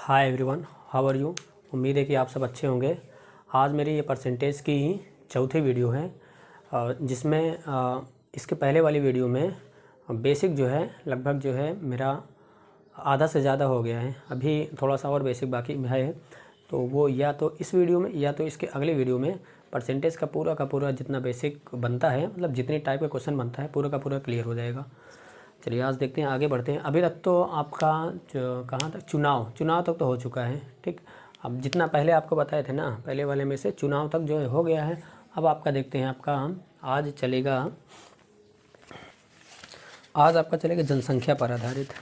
Hi everyone, how are you. उम्मीद है कि आप सब अच्छे होंगे। आज मेरी ये परसेंटेज की चौथी वीडियो है जिसमें इसके पहले वाली वीडियो में बेसिक जो है लगभग जो है मेरा आधा से ज़्यादा हो गया है। अभी थोड़ा सा और बेसिक बाकी है, तो वो या तो इस वीडियो में या तो इसके अगले वीडियो में परसेंटेज का पूरा जितना बेसिक बनता है, मतलब जितनी टाइप का क्वेश्चन बनता है पूरा का पूरा क्लियर हो जाएगा। चलिए आज देखते हैं, आगे बढ़ते हैं। अभी तक तो आपका कहाँ तक चुनाव तक तो हो चुका है, ठीक। अब जितना पहले आपको बताए थे ना, पहले वाले में से चुनाव तक जो है हो गया है। अब आपका देखते हैं, आपका आज आपका चलेगा जनसंख्या पर आधारित,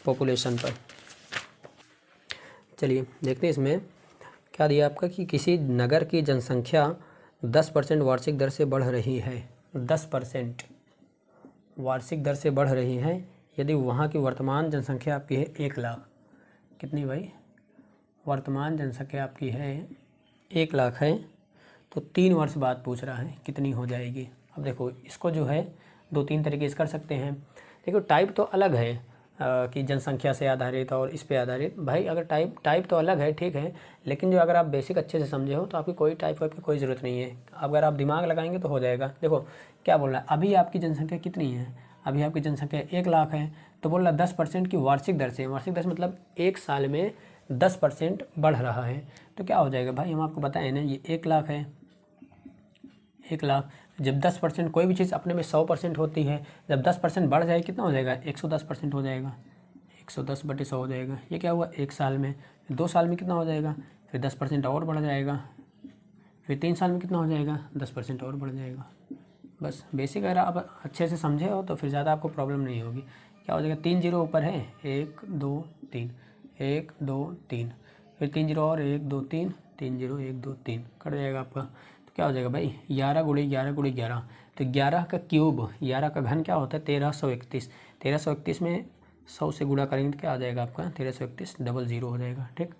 पॉपुलेशन पर। चलिए देखते हैं इसमें क्या दिया आपका कि किसी नगर की जनसंख्या 10% वार्षिक दर से बढ़ रही है। 10% वार्षिक दर से बढ़ रही है यदि वहाँ की वर्तमान जनसंख्या आपकी है 1 लाख। कितनी भाई? वर्तमान जनसंख्या आपकी है 1 लाख है, तो 3 वर्ष बाद पूछ रहा है कितनी हो जाएगी। अब देखो इसको जो है 2-3 तरीके से कर सकते हैं। देखो टाइप तो अलग है कि जनसंख्या से आधारित और इस पे आधारित। भाई अगर टाइप तो अलग है, ठीक है, लेकिन जो अगर आप बेसिक अच्छे से समझे हो तो आपकी कोई टाइप की कोई ज़रूरत नहीं है। अगर आप दिमाग लगाएंगे तो हो जाएगा। देखो क्या बोल रहा है, अभी आपकी जनसंख्या कितनी है? अभी आपकी जनसंख्या 1 लाख है, तो बोल रहा 10% की वार्षिक दर से। वार्षिक दर मतलब 1 साल में 10% बढ़ रहा है, तो क्या हो जाएगा भाई? हम आपको बताएं ना, ये 1 लाख है। 1 लाख जब 10% कोई भी चीज़ अपने में 100% होती है, जब 10% बढ़ जाए कितना हो जाएगा? 110% हो जाएगा। 110/100 हो जाएगा। ये क्या हुआ? 1 साल में। 2 साल में कितना हो जाएगा? फिर 10% और बढ़ जाएगा। फिर 3 साल में कितना हो जाएगा? 10% और बढ़ जाएगा। बस बेसिक अगर आप अच्छे से समझे हो तो फिर ज़्यादा आपको प्रॉब्लम नहीं होगी। क्या हो जाएगा? 3 जीरो ऊपर है, 1 2 3, 1 2 3, फिर 3 जीरो और 1 2 3, 3 जीरो 1 2 3 कट जाएगा आपका। तो क्या हो जाएगा भाई? 11 गुणे 11 गुणे 11, तो 11 का क्यूब, 11 का घन क्या होता है? 1331। 1331 में 100 से गुणा करेंगे तो क्या आ जाएगा आपका? 1331 00 हो जाएगा, ठीक।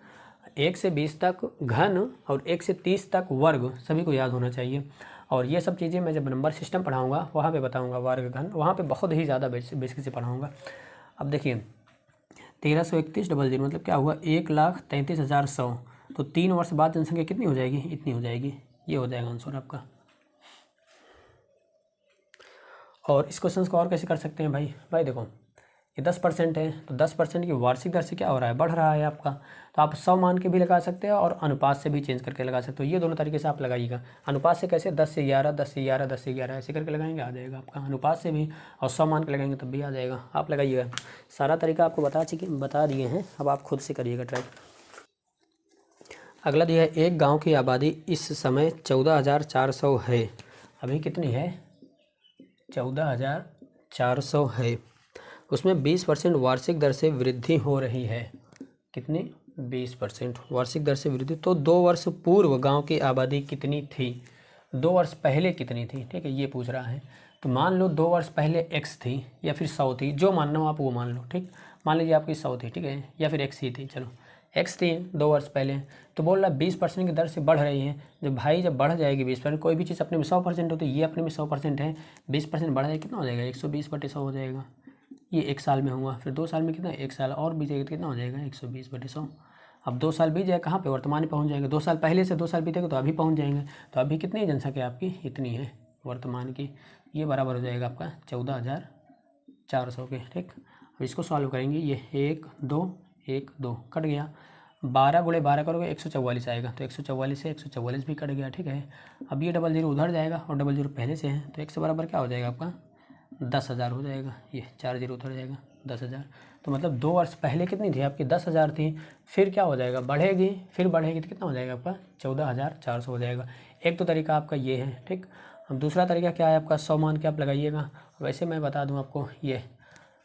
1 से 20 तक घन और 1 से 30 तक वर्ग सभी को याद होना चाहिए। और ये सब चीज़ें मैं जब नंबर सिस्टम पढ़ाऊँगा वहाँ पे बताऊँगा, वर्ग घन वहाँ पे बहुत ही ज़्यादा बेसिक से पढ़ाऊँगा। अब देखिए 1331 00 मतलब क्या हुआ? 1,33,100। तो 3 वर्ष बाद जनसंख्या कितनी हो जाएगी? इतनी हो जाएगी। ये हो जाएगा आंसर आपका। और इस क्वेश्चन को और कैसे कर सकते हैं भाई देखो ये 10% है, तो 10% की वार्षिक दर से क्या हो रहा है? बढ़ रहा है आपका। तो आप 100 मान के भी लगा सकते हो और अनुपात से भी चेंज करके लगा सकते हो। ये दोनों तरीके से आप लगाइएगा। अनुपात से कैसे? 10 से 11, 10 से 11, 10 से 11 ऐसे करके लगाएंगे, आ जाएगा आपका। अनुपात से भी और 100 मान के लगाएंगे तब भी आ जाएगा। आप लगाइएगा। सारा तरीका आपको बता दिए हैं, अब आप खुद से करिएगा ट्राई। अगला दिया है, एक गाँव की आबादी इस समय 14,400 है। अभी कितनी है? 14,400 है। उसमें 20% वार्षिक दर से वृद्धि हो रही है। कितनी? 20% वार्षिक दर से वृद्धि। तो 2 वर्ष पूर्व गांव की आबादी कितनी थी? 2 वर्ष पहले कितनी थी? ठीक है, ये पूछ रहा है। तो मान लो 2 वर्ष पहले x थी या फिर 100 थी, जो मानना हो आप वो मान लो, ठीक। मान लीजिए आपकी 100 थी, ठीक है, या फिर x ही थी। चलो x थी 2 वर्ष पहले, तो बोल रहा 20% की दर से बढ़ रही है। जब भाई जब बढ़ जाएगी 20%, कोई भी चीज़ अपने में 100% होती है, ये अपने में 100% है, 20% बढ़ जाएगा कितना हो जाएगा? 120/100 हो जाएगा। ये 1 साल में हुआ। फिर 2 साल में कितना? 1 साल और बीतेगा तो कितना हो जाएगा? 120/100। अब 2 साल बीत जाए, कहाँ पे? वर्तमान में पहुँच जाएगा। 2 साल पहले से 2 साल बीतेगा तो अभी पहुँच जाएंगे। तो अभी कितनी जनसंख्या आपकी? इतनी है वर्तमान की। ये बराबर हो जाएगा आपका 14,400 के, ठीक। अब इसको सॉल्व करेंगे। ये 1 2 1 2 कट गया। 12 गुणे 12 करोगे 144 आएगा, तो 144 से 144 भी कट गया, ठीक है। अब ये 00 उधर जाएगा और 00 पहले से है, तो 1 से बराबर क्या हो जाएगा आपका? 10,000 हो जाएगा। ये 4 जीरो उधर जाएगा, 10,000। तो मतलब 2 वर्ष पहले कितनी थी आपकी? 10,000 थी। फिर क्या हो जाएगा? बढ़ेगी, फिर बढ़ेगी तो कितना हो जाएगा आपका? 14,400 हो जाएगा। एक तो तरीका आपका ये है, ठीक। अब दूसरा तरीका क्या है आपका? 100 मान के आप लगाइएगा। वैसे मैं बता दूं आपको, ये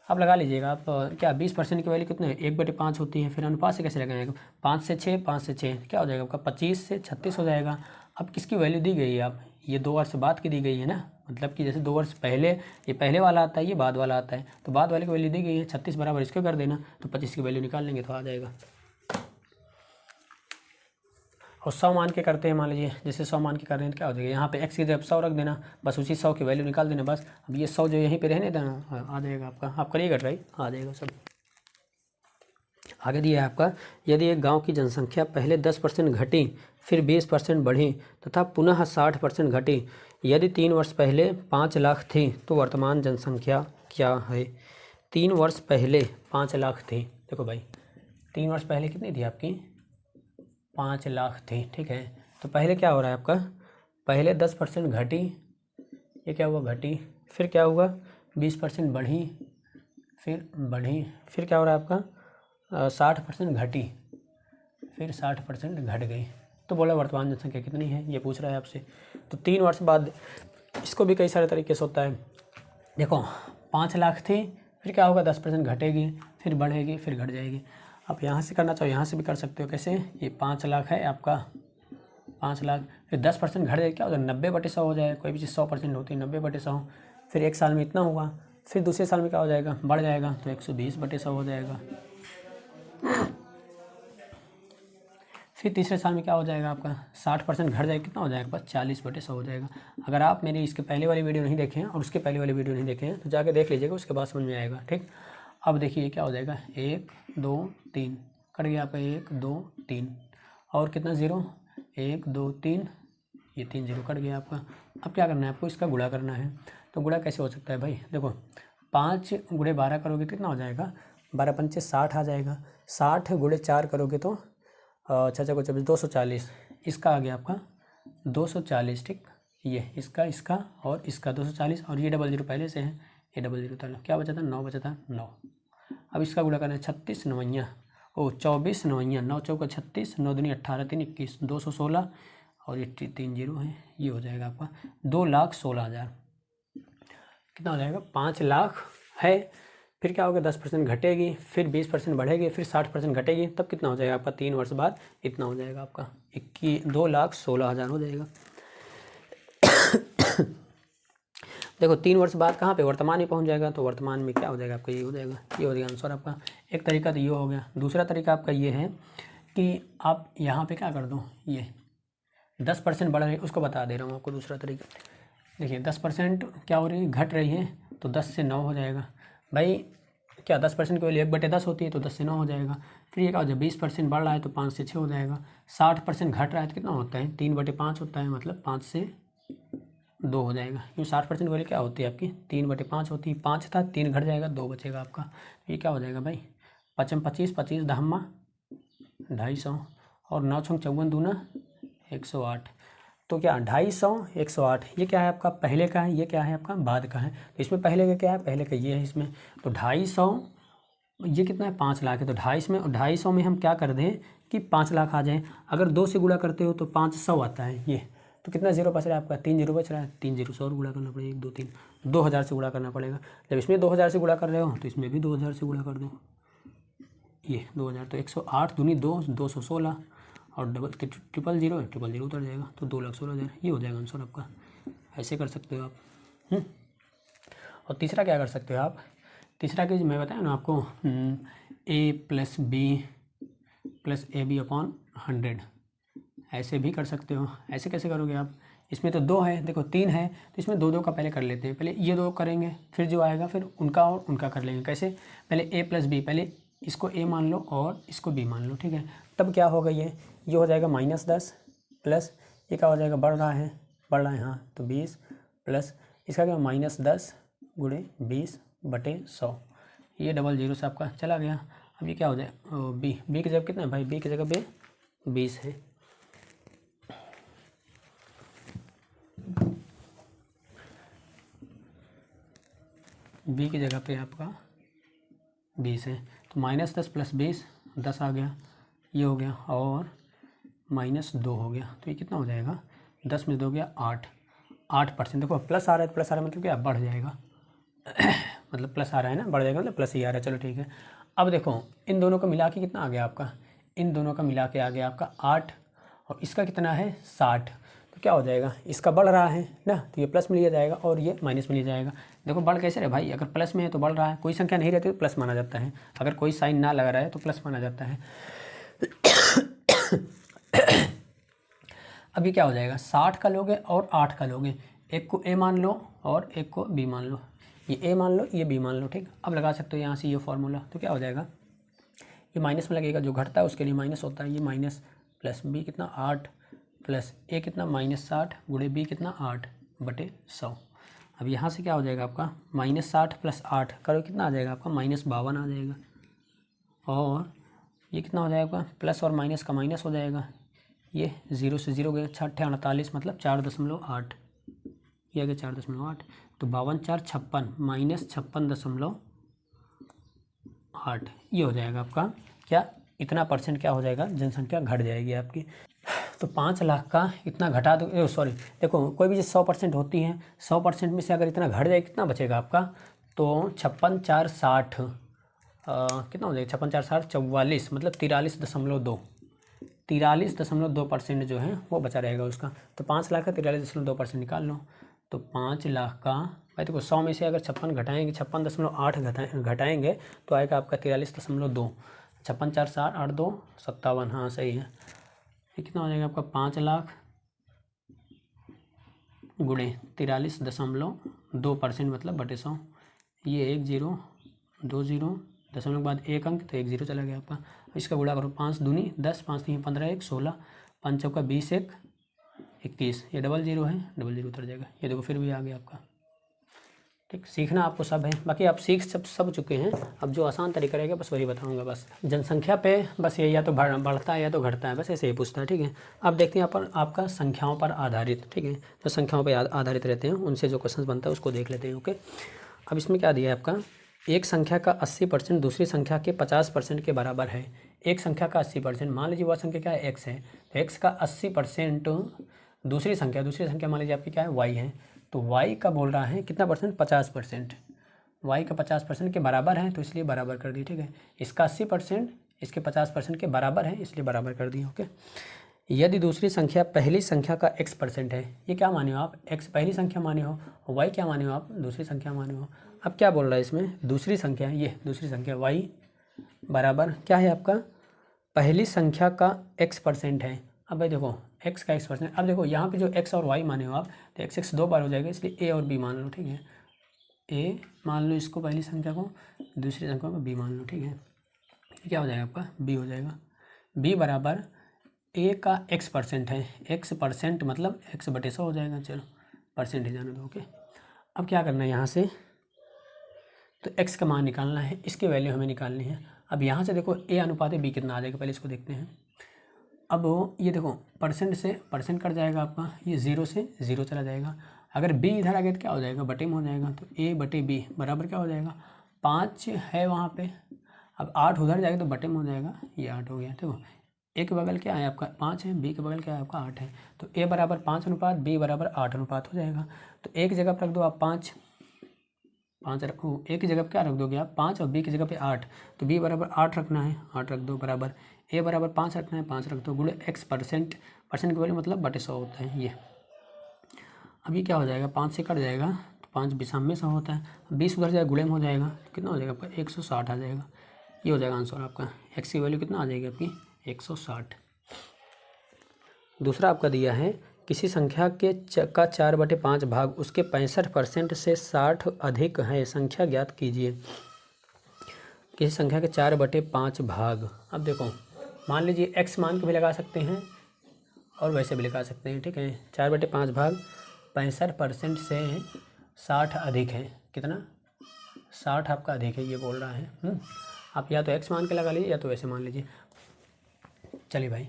आप लगा लीजिएगा। आप क्या 20% की वैल्यू कितने? 1/5 होती है। फिर अनुपात से कैसे लगाएंगे? 5 से 6, 5 से 6 क्या हो जाएगा आपका? 25 से 36 हो जाएगा। अब किसकी वैल्यू दी गई है? आप ये 2 वर्ष बाद की दी गई है ना, मतलब कि जैसे 2 वर्ष पहले, ये पहले वाला आता है, ये बाद वाला आता है, तो बाद वाले की वैल्यू दी गई है 36 बराबर इसको कर देना, तो 25 की वैल्यू निकाल लेंगे तो आ जाएगा। और 100 मान के करते हैं, मान लीजिए जैसे 100 मान के कर रहे हैं तो क्या हो जाएगा? यहाँ पे x की जगह 100 रख देना, बस उसी 100 की वैल्यू निकाल देना बस। अब ये 100 जो यहीं पे रहने देना, आ जाएगा आपका। आप करिएगा ट्राई, आ जाएगा सब। आगे दिया है आपका, यदि एक गांव की जनसंख्या पहले 10% घटी फिर 20% बढ़ी तथा पुनः 60% घटी, यदि 3 वर्ष पहले 5 लाख थी तो वर्तमान जनसंख्या क्या है। 3 वर्ष पहले 5 लाख थी, देखो भाई 3 वर्ष पहले कितनी थी आपकी, 5 लाख थी, ठीक है। तो पहले क्या हो रहा है आपका, पहले 10% घटी, ये क्या हुआ घटी, फिर क्या हुआ 20% बढ़ी, फिर बढ़ी, फिर क्या हो रहा है आपका 60% घटी, फिर 60% घट गई। तो बोला वर्तमान जनसंख्या कितनी है, ये पूछ रहा है आपसे। तो 3 वर्ष बाद, इसको भी कई सारे तरीके से होता है। देखो 5 लाख थी, फिर क्या होगा 10% घटेगी, फिर बढ़ेगी, फिर घट जाएगी। आप यहाँ से करना चाहो यहाँ से भी कर सकते हो। कैसे, ये 5 लाख है आपका, 5 लाख, फिर 10% घट जाएगा, क्या होगा 90/100 हो जाएगा। कोई भी चीज़ 100% होती है, 90/100, फिर एक साल में इतना हुआ, फिर दूसरे साल में क्या हो जाएगा, बढ़ जाएगा, तो 120/100 हो जाएगा। फिर तीसरे साल में क्या हो जाएगा आपका 60% घट जाएगा, कितना हो जाएगा बस 40/100 हो जाएगा। अगर आप मेरी इसके पहले वाली वीडियो नहीं देखे हैं और उसके पहले वाली वीडियो नहीं देखे हैं तो जाके देख लीजिएगा, उसके बाद समझ में आएगा, ठीक। अब देखिए क्या हो जाएगा, 1 2 3 कट गया आपका, 1 2 3 और कितना 0, 1 2 3, ये 3 0 कट गया आपका। अब क्या करना है आपको, इसका गुणा करना है। तो गुणा कैसे हो सकता है भाई, देखो 5 × 12 करोगे तो कितना हो जाएगा, 12 पंचे 60 आ जाएगा, 60 × 4 करोगे तो 6 को 24, 240, इसका आ गया आपका 240, ठीक। ये इसका और इसका 240, और ये 00 पहले से है, ये 00 था, क्या बचा था 9 बचा था 9। अब इसका गुणा करना है 36 9 24 9, 9 चौका 36, 9 दूनी 18, 3 21, 216 और ये 3 0 है, ये हो जाएगा आपका 2,16,000। कितना हो जाएगा, 5 लाख है, फिर क्या होगा 10% घटेगी, फिर 20% बढ़ेगी, फिर 60% घटेगी, तब कितना हो जाएगा आपका 3 वर्ष बाद इतना हो जाएगा आपका 2,16,000 हो जाएगा। देखो 3 वर्ष बाद कहाँ पे वर्तमान में पहुँच जाएगा, तो वर्तमान में क्या हो जाएगा आपका, ये हो जाएगा, ये हो जाएगा आंसर आपका। एक तरीका तो ये हो गया। दूसरा तरीका आपका ये है कि आप यहाँ पे क्या कर दो, ये 10% बढ़ रही है, उसको बता दे रहा हूँ आपको दूसरा तरीका। देखिए 10% क्या हो रही है, घट रही है, तो 10 से 9 हो जाएगा भाई। क्या 10% की वैल्यू 1/10 होती है, तो 10 से 9 हो जाएगा। फिर ये क्या हो जाएगा, 20% बढ़ रहा है तो 5 से 6 हो जाएगा। 60% घट रहा है तो कितना होता है, 3/5 होता है, मतलब 5 से 2 हो जाएगा। क्योंकि 60% वैल्यू क्या होती है आपकी 3/5 होती है, 5 था 3 घट जाएगा, 2 बचेगा आपका। ये क्या हो जाएगा भाई, 5 25, 25 10 250 और 9 6 54 दूना 108। तो क्या 250 108, ये क्या है आपका पहले का है, ये क्या है आपका बाद का है। तो इसमें पहले का क्या है, पहले का ये है इसमें। तो 250, ये कितना है 5 लाख है, तो 250 में, और 250 में हम क्या कर दें कि 5 लाख आ जाए। अगर 2 से गुणा करते हो तो 500 आता है ये, तो कितना 0 बच रहा है आपका, 3 0 बच रहा है, 3 0 100 गुणा करना पड़ेगा, 1 2 3 2000 से गुणा करना पड़ेगा। जब इसमें 2000 से गुणा कर रहे हो तो इसमें भी 2000 से गुणा कर दो, ये 2000, तो 108 दूनी 2 216 और डबल 000 000 उतर जाएगा, तो 2,16,000, ये हो जाएगा आंसर आपका। ऐसे कर सकते हो आप। और तीसरा क्या कर सकते हो आप, तीसरा कि मैं बताया ना आपको, a + b + ab/100, ऐसे भी कर सकते हो। ऐसे कैसे करोगे आप, इसमें तो 2 है, देखो 3 है तो इसमें 2 2 का पहले कर लेते हैं। पहले ये 2 करेंगे, फिर जो आएगा फिर उनका और उनका कर लेंगे। कैसे, पहले a + b, पहले इसको a मान लो और इसको b मान लो, ठीक है। तब क्या होगा, ये हो जाएगा -10 प्लस ये क्या हो जाएगा, बढ़ रहा है हाँ, तो 20 प्लस इसका क्या -10 × 20/100, ये 00 से आपका चला गया। अब ये क्या हो जाए, b की जगह कितना है भाई, b की जगह 20 है। b की जगह पे आपका 20 है, तो -10 + 20 10 आ गया, ये हो गया, और -2 हो गया, तो ये कितना हो जाएगा, 10 में 2 गया 8%। देखो प्लस आ रहा है, प्लस आ रहा है मतलब क्या, बढ़ जाएगा मतलब प्लस आ रहा है ना, बढ़ जाएगा मतलब प्लस ही आ रहा है। चलो ठीक है। अब देखो इन दोनों का मिला के कितना आ गया आपका, इन दोनों का मिला के आ गया आपका 8, और इसका कितना है 60। तो क्या हो जाएगा, इसका बढ़ रहा है ना, तो ये प्लस में लिया जाएगा और ये माइनस में लिया जाएगा। देखो बढ़ कैसे रहे भाई, अगर प्लस में है तो बढ़ रहा है, कोई संख्या नहीं रहती तो प्लस माना जाता है, अगर कोई साइन ना लगा रहा है तो प्लस माना जाता है। अब ये क्या हो जाएगा, 60 का लोगे और 8 का लोगे, एक को a मान लो और एक को b मान लो, ये a मान लो ये b मान लो, ठीक। अब लगा सकते हो यहाँ से ये फॉर्मूला, तो क्या हो जाएगा, ये माइनस में लगेगा, जो घटता है उसके लिए माइनस होता है, ये माइनस प्लस बी कितना 8 प्लस ए कितना -60 गुणे बी कितना 8/100। अब यहाँ से क्या हो जाएगा आपका -60 + 8 करो कितना आ जाएगा आपका -52 आ जाएगा। और ये कितना हो जाएगा प्लस और माइनस का माइनस हो जाएगा, ये 0 से 0 गए 6 × 48 मतलब 4.8, ये आ गया 4.8। तो 52 4 56 -56.8 ये हो जाएगा आपका क्या, इतना % क्या हो जाएगा, जनसंख्या घट जाएगी आपकी। तो 5 लाख का इतना घटा दो, सॉरी देखो कोई भी चीज़ 100% होती है, 100% में से अगर इतना घट जाए कितना बचेगा आपका, तो 56 4 60 कितना हो जाएगा, 56 4 60 44 मतलब 43.2% जो है वो बचा रहेगा उसका। तो 5 लाख का 43.2% निकाल लो। तो 5 लाख का भाई देखो 100 में से अगर 56 घटाएंगे 56.8 घटाएंगे तो आएगा आपका 43.2। 56 4 60 8 2 57, हाँ सही है। ये कितना हो जाएगा आपका 5 लाख गुणे 43.2% मतलब बटे 100। ये 1 0 2 0 दशमलव के बाद 1 अंक तो 1 0 चला गया आपका। इसका गुणा करो 5 दूनी 10 5 3 15 1 16 5 चौका 20 1 21, ये डबल 0 है, डबल 0 उतर जाएगा। ये देखो फिर भी आ गया आपका। ठीक, सीखना आपको सब है, बाकी आप सीख सब चुके हैं। अब जो आसान तरीका रहेगा बस वही बताऊंगा। बस जनसंख्या पे बस ये या तो बढ़ता है या तो घटता है, बस ऐसे ही पूछता है। ठीक है, अब देखते हैं अपन आपका संख्याओं पर आधारित, ठीक है, जो संख्याओं पर आधारित रहते हैं उनसे जो क्वेश्चन बनता है उसको देख लेते हैं। ओके, अब इसमें क्या दिया है आपका, एक संख्या का 80% दूसरी संख्या के 50% के बराबर है। एक संख्या का 80%, मान लीजिए वह संख्या क्या है, x है, तो x का 80% दूसरी संख्या मान लीजिए आपकी क्या है, y है, तो y का बोल रहा है कितना %, 50%। y का 50% के बराबर है तो इसलिए बराबर कर दी। ठीक है, इसका 80% इसके 50% के बराबर है इसलिए बराबर कर दिए। ओके, यदि दूसरी संख्या पहली संख्या का x% है, ये क्या माने हो आप, x पहली संख्या माने हो, y क्या माने हो आप, दूसरी संख्या माने हो। अब क्या बोल रहा है इसमें, दूसरी संख्या, ये दूसरी संख्या y बराबर क्या है आपका, पहली संख्या का x% है। अब भाई देखो x का x%, अब देखो यहाँ पे जो x और y माने हो आप, तो x 2 बार हो जाएगा इसलिए a और b मान लो। ठीक है, a मान लो इसको पहली संख्या को, दूसरी संख्या को b मान लो। ठीक है, क्या हो जाएगा आपका b हो जाएगा। b बराबर a का x% है, x% मतलब x/100 हो जाएगा। चलो परसेंटेज जाने दो। ओके, अब क्या करना है यहाँ से, तो x का मान निकालना है, इसकी वैल्यू हमें निकालनी है। अब यहाँ से देखो a अनुपात b कितना आ जाएगा, पहले इसको देखते हैं। अब ये देखो % से % कट जाएगा आपका, ये 0 से 0 चला जाएगा। अगर b इधर आ गया तो क्या हो जाएगा, बटे में हो जाएगा। तो a/b बराबर क्या हो जाएगा, 5 है वहाँ पे, अब 8 उधर जाएगा तो बटे में हो जाएगा, ये 8 हो गया। देखो a के बगल क्या है आपका 5 है, b के बगल क्या है आपका 8 है, तो a बराबर 5 अनुपात b बराबर 8 अनुपात हो जाएगा। तो a की जगह पर रख दो आप 5 रखो, a की जगह पर क्या रख दोगे आप 5 और b की जगह पे 8, तो b बराबर 8 रखना है, 8 रख दो, बराबर a बराबर 5 रखना है, 5 रख दो, गुणे x% की वैल्यू मतलब बटे 100 होता है ये। अब ये क्या हो जाएगा, 5 से कट जाएगा तो 5 बिसाम में 100 होता है, 20 उधर जाएगा गुणे में हो जाएगा, तो कितना हो जाएगा आपका 160 आ जाएगा। ये हो जाएगा आंसर आपका, x की वैल्यू कितना आ जाएगी आपकी 160। दूसरा आपका दिया है, किसी संख्या के का 4/5 भाग उसके 65% से 60 अधिक है, संख्या ज्ञात कीजिए। किसी संख्या के 4/5 भाग, अब देखो मान लीजिए x मान के भी लगा सकते हैं और वैसे भी लगा सकते हैं। ठीक है, 4/5 भाग 65% से 60 अधिक है, कितना 60 आपका अधिक है ये बोल रहा है। आप या तो x मान के लगा लीजिए या तो वैसे मान लीजिए। चलिए भाई,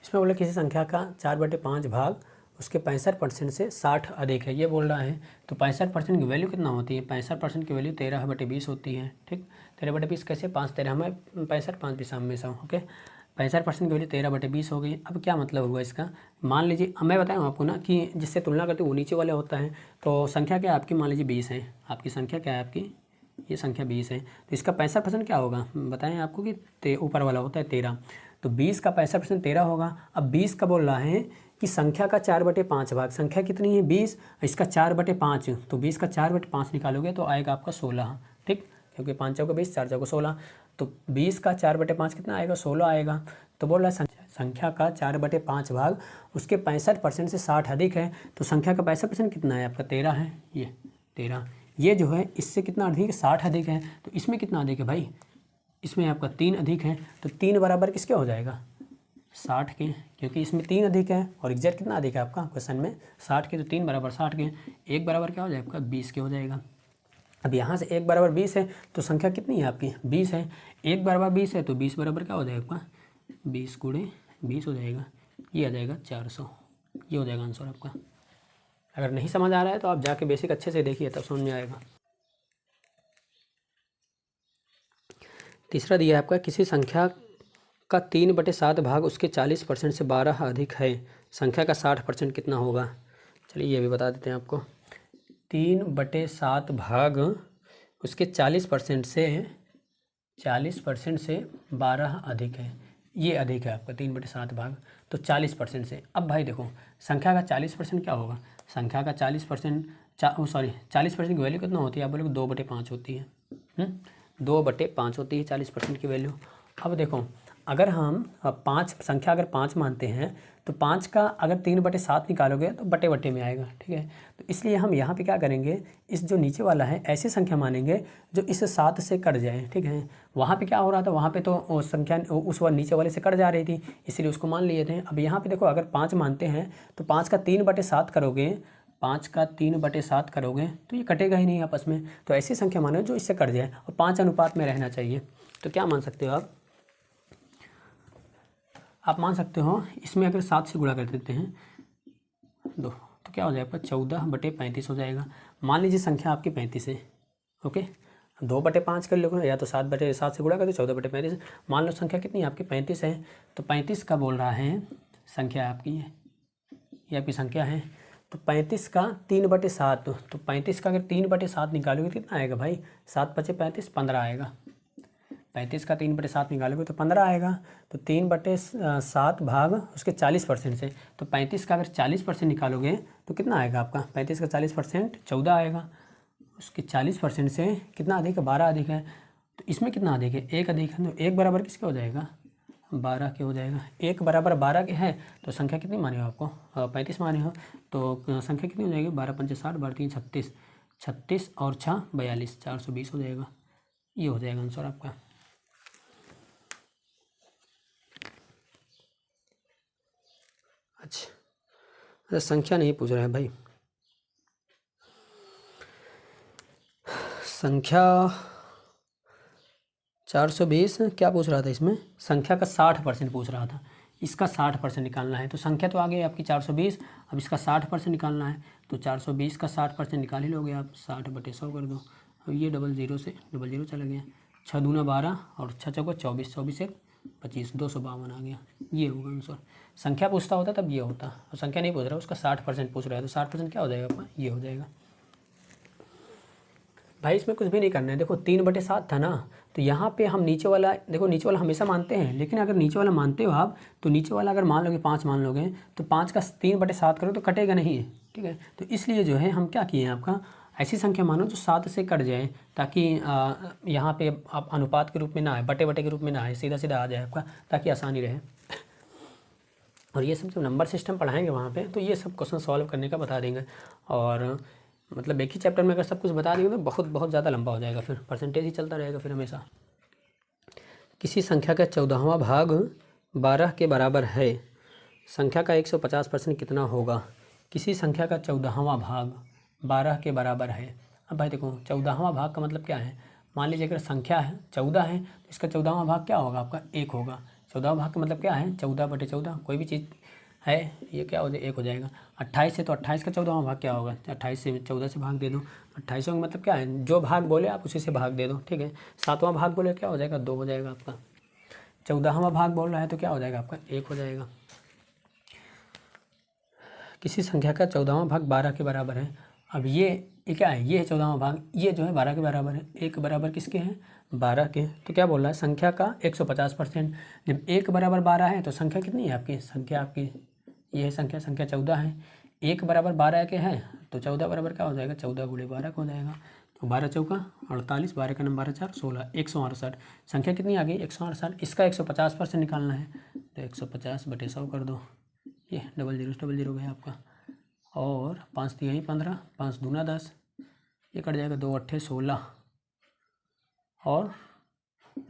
इसमें बोले किसी संख्या का 4/5 भाग उसके 65% से 60 अधिक है ये बोल रहा है। तो 65% की वैल्यू कितना होती है, 65% की वैल्यू 13/20 होती है। ठीक, 13/20 कैसे, 5 13 में 65 5 बिसाम में 100। ओके, 65% की वैल्यू 13/20 हो गई। अब क्या मतलब हुआ इसका, मान लीजिए अब मैं बताऊँ आपको ना कि जिससे तुलना करते वो नीचे वाले होता है। तो संख्या क्या है आपकी, मान लीजिए 20 है, आपकी संख्या क्या है आपकी, ये संख्या 20 है, तो इसका 65% क्या होगा बताएं आपको कि ऊपर वाला होता है 13, तो 20 का 65% 13 होगा। अब 20 का बोल रहा है कि संख्या का 4/5 भाग, संख्या कितनी है 20, इसका 4/5, तो 20 का 4/5 निकालोगे तो आएगा आपका 16। ठीक, क्योंकि 5 चौके 20 4 चौके 16, तो 20 का 4/5 कितना आएगा 16 आएगा। तो बोल रहा है संख्या का 4/5 भाग उसके 65% से 60 अधिक है, तो संख्या का 65% कितना है आपका 13 है, ये 13, ये जो है इससे कितना अधिक है 60 अधिक है, तो इसमें कितना अधिक है भाई इसमें आपका 3 अधिक है, तो 3 बराबर किसके हो जाएगा? 60 के, क्योंकि इसमें 3 अधिक है और एग्जैक्ट कितना अधिक है आपका क्वेश्चन में? 60 के, तो 3 बराबर 60 के। 1 बराबर क्या हो जाएगा आपका? 20 के हो जाएगा। अब यहाँ से 1 बराबर 20 है, तो संख्या कितनी है आपकी? 20 है। 1 बराबर 20 है, तो 20 बराबर क्या हो जाएगा आपका? 20 गुणे 20 हो जाएगा, ये आ जाएगा 400। ये हो जाएगा आंसर आपका। अगर नहीं समझ आ रहा है तो आप जाके बेसिक अच्छे से देखिए, तब समझ में आएगा। तीसरा दिया है आपका, किसी संख्या का 3/7 भाग उसके 40% से 12 अधिक है, संख्या का 60% कितना होगा? चलिए ये भी बता देते हैं आपको। 3/7 भाग उसके 40% से 12 अधिक है, ये अधिक है आपका 3/7 भाग, तो 40% से। अब भाई देखो, संख्या का 40% क्या होगा? संख्या का 40% 40% की वैल्यू कितना होती है? आप बोलोगे 2/5 होती है। 2/5 होती है 40% की वैल्यू। अब देखो, अगर हम 5 संख्या अगर 5 मानते हैं, तो 5 का अगर 3/7 निकालोगे तो बटे बटे में आएगा, ठीक है। तो इसलिए हम यहाँ पे क्या करेंगे, इस जो नीचे वाला है ऐसी संख्या मानेंगे जो इस 7 से कट जाए, ठीक है। वहाँ पे क्या हो रहा था, वहाँ पे तो संख्या उस नीचे वाले से कट जा रही थी, इसलिए उसको मान लिए थे। अब यहाँ पे देखो, अगर 5 मानते हैं तो 5 का 3/7 करोगे, 5 का 3/7 करोगे तो ये कटेगा ही नहीं आपस में। तो ऐसी संख्या मानो जो इससे कट जाए और 5 अनुपात में रहना चाहिए। तो क्या मान सकते हो आप मान सकते हो, इसमें अगर 7 से गुणा कर देते हैं 2, तो क्या हो जाएगा? 14/35 हो जाएगा। मान लीजिए संख्या आपकी 35 है, ओके। 2/5 कर लो, या तो 7/7 से गुणा कर दो, 14/35। मान लो संख्या कितनी है आपकी? 35 है। तो 35 का बोल रहा है संख्या आपकी है, ये आपकी संख्या है। तो 35 का 3/7, तो 35 का अगर 3/7 निकालोगे कितना आएगा भाई? 7×5 = 15 आएगा। 35 का 3/7 निकालोगे तो 15 आएगा। तो 3/7 भाग उसके 40% से, तो 35 का अगर 40% निकालोगे तो कितना आएगा आपका? 35 का 40% 14 आएगा। उसके 40% से कितना अधिक है? 12 अधिक है। तो इसमें कितना अधिक है? 1 अधिक है। तो 1 बराबर किसके हो जाएगा? 12 के हो जाएगा। 1 बराबर 12 के है, तो संख्या कितनी माने हो आपको? 35 माने हो, तो संख्या कितनी हो जाएगी? 12×5 = 60, 12×3 = 36, 36 और 6 = 42, 420 हो जाएगा। ये हो जाएगा आंसर आपका। अच्छा, संख्या नहीं पूछ रहा है भाई, संख्या 420 क्या पूछ रहा था? इसमें संख्या का 60% पूछ रहा था, इसका 60% निकालना है। तो संख्या तो आ गई आपकी 420, अब इसका 60% निकालना है। तो 420 का 60% निकाल ही लोगे आप, 60/100 कर दो। अब ये 00 से 00 चला गया, 6 दूना 12 और 6 चौका 24, 24 1 25, 252 आ गया। ये होगा आंसर। संख्या पूछता होता तब ये होता, और संख्या नहीं पूछ रहा, उसका 60% पूछ रहा है, तो 60% क्या हो जाएगा आपका? ये हो जाएगा भाई। इसमें कुछ भी नहीं करना है। देखो 3/7 था ना, तो यहाँ पे हम नीचे वाला, देखो नीचे वाला हमेशा मानते हैं, लेकिन अगर नीचे वाला मानते हो आप, तो नीचे वाला अगर मान लोगे 5 मान लोगे, तो 5 का 3/7 करो तो कटेगा नहीं, ठीक है। तो इसलिए जो है हम क्या किए हैं, आपका ऐसी संख्या मानो जो 7 से कट जाए, ताकि यहाँ पे आप अनुपात के रूप में ना आए, बटे बटे के रूप में ना आए, सीधा सीधा आ जाए आपका, ताकि आसानी रहे। और ये सब जो नंबर सिस्टम पढ़ाएंगे वहाँ पे, तो ये सब क्वेश्चन सॉल्व करने का बता देंगे। और मतलब एक ही चैप्टर में अगर सब कुछ बता देंगे तो बहुत बहुत ज़्यादा लंबा हो जाएगा, फिर परसेंटेज ही चलता रहेगा फिर हमेशा। किसी संख्या का 14वां भाग 12 के बराबर है, संख्या का 150% कितना होगा? किसी संख्या का 14वां भाग 12 के बराबर है। अब भाई देखो, 14वां भाग का मतलब क्या है? मान लीजिए अगर संख्या है 14 है, तो इसका 14वां भाग क्या होगा आपका? 1 होगा। 14वां भाग का मतलब क्या है? 14/14, कोई भी चीज़ है, ये क्या हो जाए? 1 हो जाएगा। 28 है, तो 28 का 14वां भाग क्या होगा? 28 से 14 से भाग दे दो। 28 का मतलब क्या है? जो भाग बोले आप उसी से भाग दे दो, ठीक है। 7वां भाग बोले क्या हो जाएगा? 2 हो जाएगा आपका। 14वां भाग बोल रहा है तो क्या हो जाएगा आपका? 1 हो जाएगा। किसी संख्या का 14वां भाग 12 के बराबर है। अब ये क्या है? ये है 14वां भाग, ये जो है 12 के बराबर है। 1 बराबर किसके हैं? 12 के। तो क्या बोल रहा है? संख्या का 150%। जब 1 बराबर 12 है तो संख्या कितनी है आपकी? संख्या आपकी ये है, संख्या 14 है। 1 बराबर 12 के है, तो 14 बराबर क्या हो जाएगा? 14 × 12 हो जाएगा। तो 12 चौका 48, 12 का नंबर 4 16, 168। संख्या कितनी आ गई? 168। इसका 150% निकालना है, तो 150/100 कर दो। ये 00 गया आपका। और 5 3 15, 5 दूना 10, ये कट जाएगा, 2 8 16 और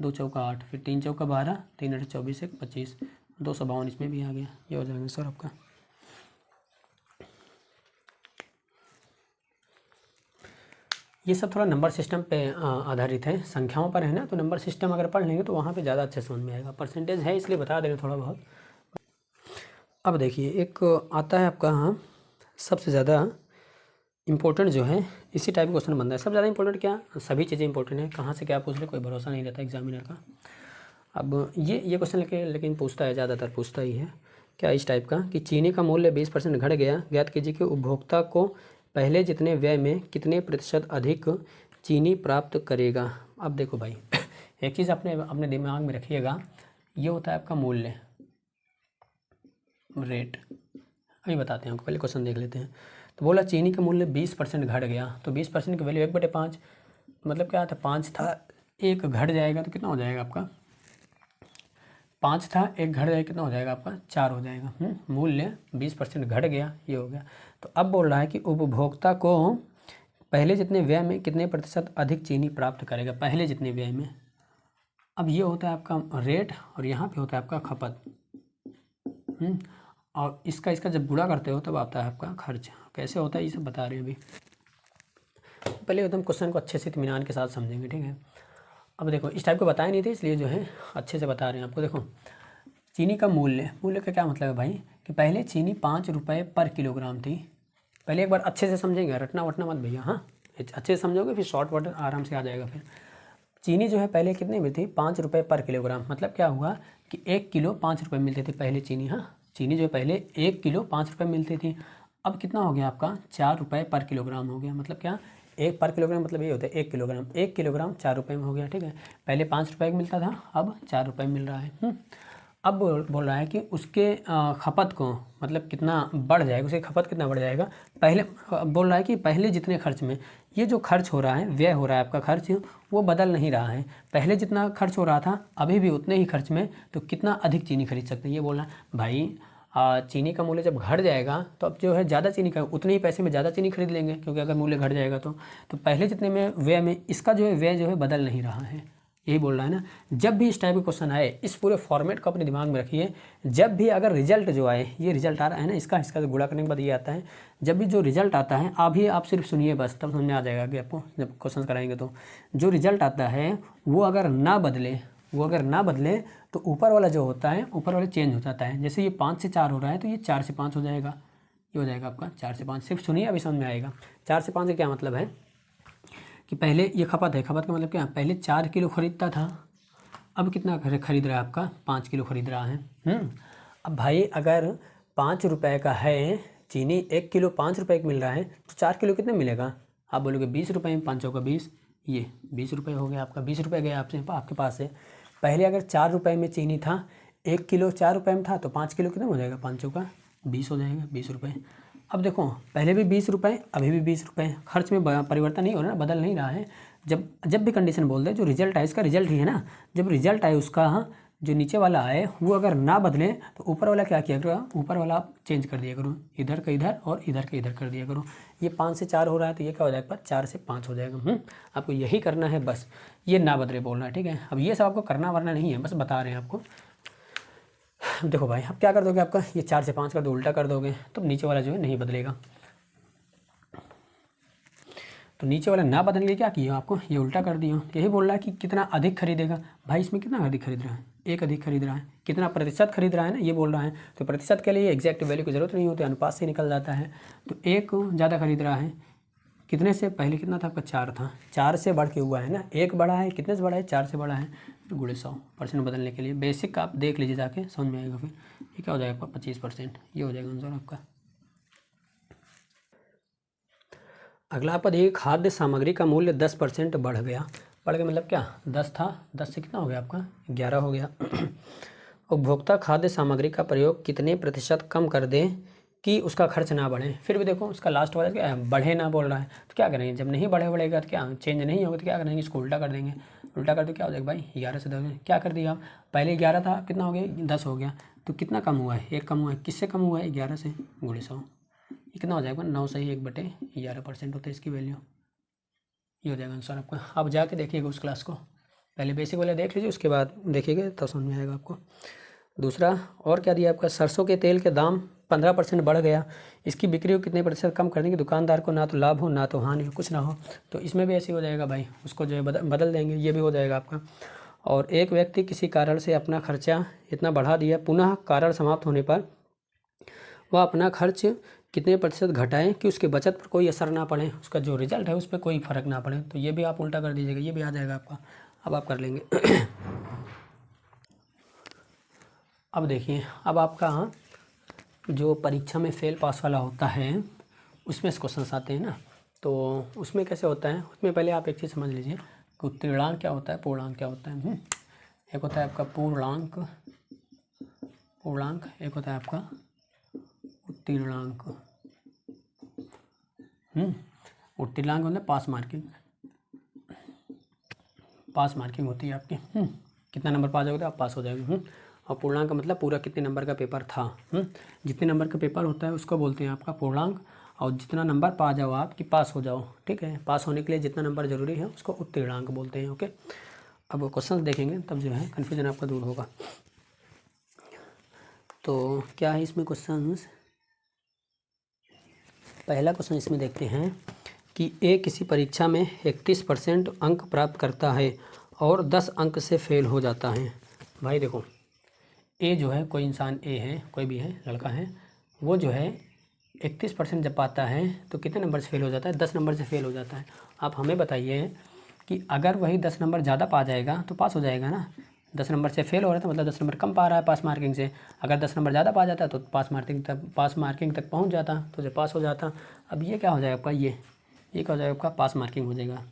2 चौका 8, फिर 3 चौका 12, 3 8 24, 1 25, 252 इसमें भी आ गया। ये हो जाएगा सर आपका। ये सब थोड़ा नंबर सिस्टम पे आधारित है, संख्याओं पर है ना, तो नंबर सिस्टम अगर पढ़ लेंगे तो वहाँ पे ज़्यादा अच्छे समझ में आएगा। परसेंटेज है इसलिए बता दे रहे थोड़ा बहुत। अब देखिए एक आता है आपका, हाँ सबसे ज़्यादा इम्पोर्टेंट जो है इसी टाइप का क्वेश्चन बनता है। सबसे ज़्यादा इंपॉर्टेंट क्या, सभी चीज़ें इंपॉर्टेंट है, कहाँ से क्या पूछ ले कोई भरोसा नहीं रहता एग्जामिनर का। अब ये क्वेश्चन लेकिन पूछता है, ज़्यादातर पूछता ही है क्या इस टाइप का कि चीनी का मूल्य 20% घट गया, ज्ञात कीजिए कि उपभोक्ता को पहले जितने व्यय में कितने प्रतिशत अधिक चीनी प्राप्त करेगा। अब देखो भाई एक चीज़ अपने दिमाग में रखिएगा, ये होता है आपका मूल्य, रेट। अभी बताते हैं आपको, पहले क्वेश्चन देख लेते हैं। तो बोला चीनी का मूल्य 20% घट गया, तो 20% की वैल्यू 1/5, मतलब क्या था, 5 था, 1 घट जाएगा तो कितना हो जाएगा आपका, 5 था 1 घट जाएगा कितना हो जाएगा आपका, 4 हो जाएगा। मूल्य 20% घट गया, ये हो गया। तो अब बोल रहा है कि उपभोक्ता को पहले जितने व्यय में कितने प्रतिशत अधिक चीनी प्राप्त करेगा, पहले जितने व्यय में। अब ये होता है आपका रेट और यहाँ पे होता है आपका खपत। और इसका जब गुणा करते हो तब आता है आपका खर्च। कैसे होता है ये सब बता रहे हैं अभी। पहले एकदम क्वेश्चन को अच्छे से इत्मीनान के साथ समझेंगे, ठीक है। अब देखो इस टाइप को बताए नहीं थे इसलिए जो है अच्छे से बता रहे हैं आपको। देखो चीनी का मूल्य का क्या मतलब है भाई कि पहले चीनी 5 रुपये पर किलोग्राम थी। पहले एक बार अच्छे से समझेंगे, रटना वटना मत भैया, हाँ अच्छे से समझोगे फिर शॉर्ट वर्ड आराम से आ जाएगा। फिर चीनी जो है पहले कितने में थी, 5 रुपये पर किलोग्राम। मतलब क्या हुआ कि 1 किलो 5 रुपये मिलते थे पहले चीनी, हाँ चीनी जो है पहले 1 किलो 5 रुपये मिलती थी। अब कितना हो गया आपका, 4 रुपये पर किलोग्राम हो गया। मतलब क्या, 1 पर किलोग्राम मतलब ये होता है 1 किलोग्राम, 1 किलोग्राम 4 रुपये में हो गया, ठीक है। पहले 5 रुपये का मिलता था, अब 4 रुपये मिल रहा है। अब बोल रहा है कि उसके खपत को मतलब कितना बढ़ जाएगा, उसकी खपत कितना बढ़ जाएगा। पहले बोल रहा है कि पहले जितने खर्च में, ये जो खर्च हो रहा है, व्यय हो रहा है आपका खर्च, वो बदल नहीं रहा है। पहले जितना खर्च हो रहा था अभी भी उतने ही खर्च में, तो कितना अधिक चीनी खरीद सकते हैं, ये बोल रहा है भाई। चीनी का मूल्य जब घट जाएगा तो अब जो है ज़्यादा चीनी का, उतने ही पैसे में ज़्यादा चीनी खरीद लेंगे, क्योंकि अगर मूल्य घट जाएगा तो पहले जितने में व्यय में इसका जो है व्यय जो है बदल नहीं रहा है, यही बोल रहा है ना। जब भी इस टाइप का क्वेश्चन आए, इस पूरे फॉर्मेट को अपने दिमाग में रखिए। जब भी अगर रिजल्ट जो आए, ये रिजल्ट आ रहा है ना, इसका जो गुणा करने के बाद ये आता है। जब भी जो रिजल्ट आता है अभी आप सिर्फ सुनिए बस, तब समझ में आ जाएगा कि आपको जब क्वेश्चन कराएंगे तो जो रिजल्ट आता है वो अगर ना बदले तो ऊपर वाला जो होता है, ऊपर वाला चेंज हो जाता है। जैसे ये 5 से 4 हो रहा है तो ये 4 से 5 हो जाएगा, ये हो जाएगा आपका 4 से 5। सिर्फ सुनिए अभी समझ में आएगा। 4 से 5 का क्या मतलब है कि पहले ये खपत है, खपत का मतलब क्या, पहले 4 किलो खरीदता था, अब कितना खरीद रहा है आपका, 5 किलो खरीद रहा है। अब भाई अगर 5 रुपये का है चीनी, 1 किलो 5 रुपये का मिल रहा है, तो 4 किलो कितने मिलेगा, आप बोलोगे 20 रुपये में, 5 का 20, ये 20 रुपये हो गया आपका। 20 रुपये गए आपके पास से। पहले अगर 4 रुपये में चीनी था, 1 किलो 4 रुपये में था, तो 5 किलो कितना हो जाएगा, 5 का 20 हो जाएगा, 20 रुपये। अब देखो पहले भी 20 रुपये, अभी भी 20 रुपये, खर्च में परिवर्तन नहीं हो रहा, बदल नहीं रहा है। जब भी कंडीशन बोल दे, जो रिजल्ट आए, इसका रिजल्ट ही है ना, जब रिजल्ट आए उसका जो नीचे वाला आए वो अगर ना बदले तो ऊपर वाला क्या किया करो, ऊपर वाला आप चेंज कर दिया करो, इधर का इधर और इधर का इधर कर दिया करो। ये 5 से 4 हो रहा है तो ये क्या हो जाएगा, 4 से 5 हो जाएगा। आपको यही करना है बस, ये ना बदले बोलना है, ठीक है। अब ये सब आपको करना वरना नहीं है, बस बता रहे हैं आपको। देखो भाई अब क्या कर दोगे, आपका ये 4 से 5 कर दो, उल्टा कर दोगे तो नीचे वाला जो है नहीं बदलेगा। तो नीचे वाला ना बदलने के क्या किया आपको, ये उल्टा कर दिया। यही बोल रहा है कि कितना अधिक खरीदेगा, भाई इसमें कितना अधिक खरीद रहा है, 1 अधिक खरीद रहा है। कितना प्रतिशत खरीद रहा है ना, ये बोल रहा है। तो प्रतिशत के लिए एग्जैक्ट वैल्यू की ज़रूरत नहीं होती, अनुपात से निकल जाता है। तो 1 ज़्यादा खरीद रहा है, कितने से, पहले कितना था आपका 4 था, 4 से बढ़ के हुआ है ना, 1 बढ़ा है, कितने से बढ़ा है, 4 से बढ़ा है, फिर गुणे 100% बदलने के लिए बेसिक आप देख लीजिए जाके, समझ में आएगा। फिर ये क्या हो जाएगा आपका 25%, ये हो जाएगा आंसर आपका। अगला पद, ये खाद्य सामग्री का मूल्य 10% बढ़ गया मतलब क्या, 10 था, 10 से कितना हो गया आपका 11 हो गया। उपभोक्ता खाद्य सामग्री का प्रयोग कितने प्रतिशत कम कर दे कि उसका खर्च ना बढ़े। फिर भी देखो उसका लास्ट वाला क्या है, बढ़े ना बोल रहा है, तो क्या करेंगे, जब नहीं बढ़ेगा तो क्या चेंज नहीं होगा तो क्या करेंगे, इसको उल्टा कर देंगे। उल्टा कर दो क्या हो जाएगा भाई, 11 से 10 क्या कर दिया आप, पहले 11 था, कितना हो गया 10 हो गया, तो कितना कम हुआ है, 1 कम हुआ है, किससे कम हुआ है 11 से, गुणे 100, ये कितना हो जाएगा 9 से ही 1/11% होता है इसकी वैल्यू, ये हो जाएगा आंसर आपका। अब जाके देखिएगा उस क्लास को। पहले बेसिक वाला देख लीजिए, उसके बाद देखिएगा तब समझ में आएगा आपको। दूसरा और क्या दिया आपका, सरसों के तेल के दाम 15% बढ़ गया, इसकी बिक्री को कितने प्रतिशत कम करने की दुकानदार को ना तो लाभ हो ना तो हानि हो, कुछ ना हो। तो इसमें भी ऐसे हो जाएगा भाई, उसको जो है बदल देंगे, ये भी हो जाएगा आपका। और एक व्यक्ति किसी कारण से अपना खर्चा इतना बढ़ा दिया, पुनः कारण समाप्त होने पर वह अपना खर्च कितने प्रतिशत घटाएं कि उसके बचत पर कोई असर ना पड़े, उसका जो रिजल्ट है उस पर कोई फ़र्क ना पड़े। तो ये भी आप उल्टा कर दीजिएगा, ये भी आ जाएगा आपका। अब आप कर लेंगे। अब देखिए, अब आपका जो परीक्षा में फेल पास वाला होता है उसमें क्वेश्चन आते हैं ना, तो उसमें कैसे होता है, उसमें पहले आप एक चीज़ समझ लीजिए कि उत्तीर्णांक क्या होता है, पूर्णांक क्या होता है। एक होता है आपका पूर्णांक, एक होता है आपका उत्तीर्णांक। उत्तीर्णांक मतलब पास मार्किंग होती है आपकी। कितना नंबर पा जाओगे तो आप पास हो जाओगे। और पूर्णांक का मतलब पूरा कितने नंबर का पेपर था। जितने नंबर का पेपर होता है उसको बोलते हैं आपका पूर्णांक, और जितना नंबर पा जाओ आप कि पास हो जाओ, ठीक है, पास होने के लिए जितना नंबर जरूरी है उसको उत्तीर्णांक बोलते हैं। ओके, अब क्वेश्चन देखेंगे तब जो है कन्फ्यूजन आपका दूर होगा। तो क्या है इसमें क्वेश्चन, पहला क्वेश्चन इसमें देखते हैं कि ए किसी परीक्षा में 31% अंक प्राप्त करता है और 10 अंक से फेल हो जाता है। भाई देखो, ए जो है, कोई इंसान ए है, कोई भी है, लड़का है, वो जो है 31% जब पाता है तो कितने नंबर से फेल हो जाता है, 10 नंबर से फेल हो जाता है। आप हमें बताइए कि अगर वही 10 नंबर ज़्यादा पा जाएगा तो पास हो जाएगा ना। 10 नंबर से फेल हो रहा है तो मतलब 10 नंबर कम पा रहा है पास मार्किंग से। अगर 10 नंबर ज़्यादा पा जाता तो पास मार्किंग तक पहुंच जाता तो पास हो जाता। अब ये क्या हो जाएगा आपका, ये क्या हो जाएगा आपका, पास मार्किंग हो जाएगा,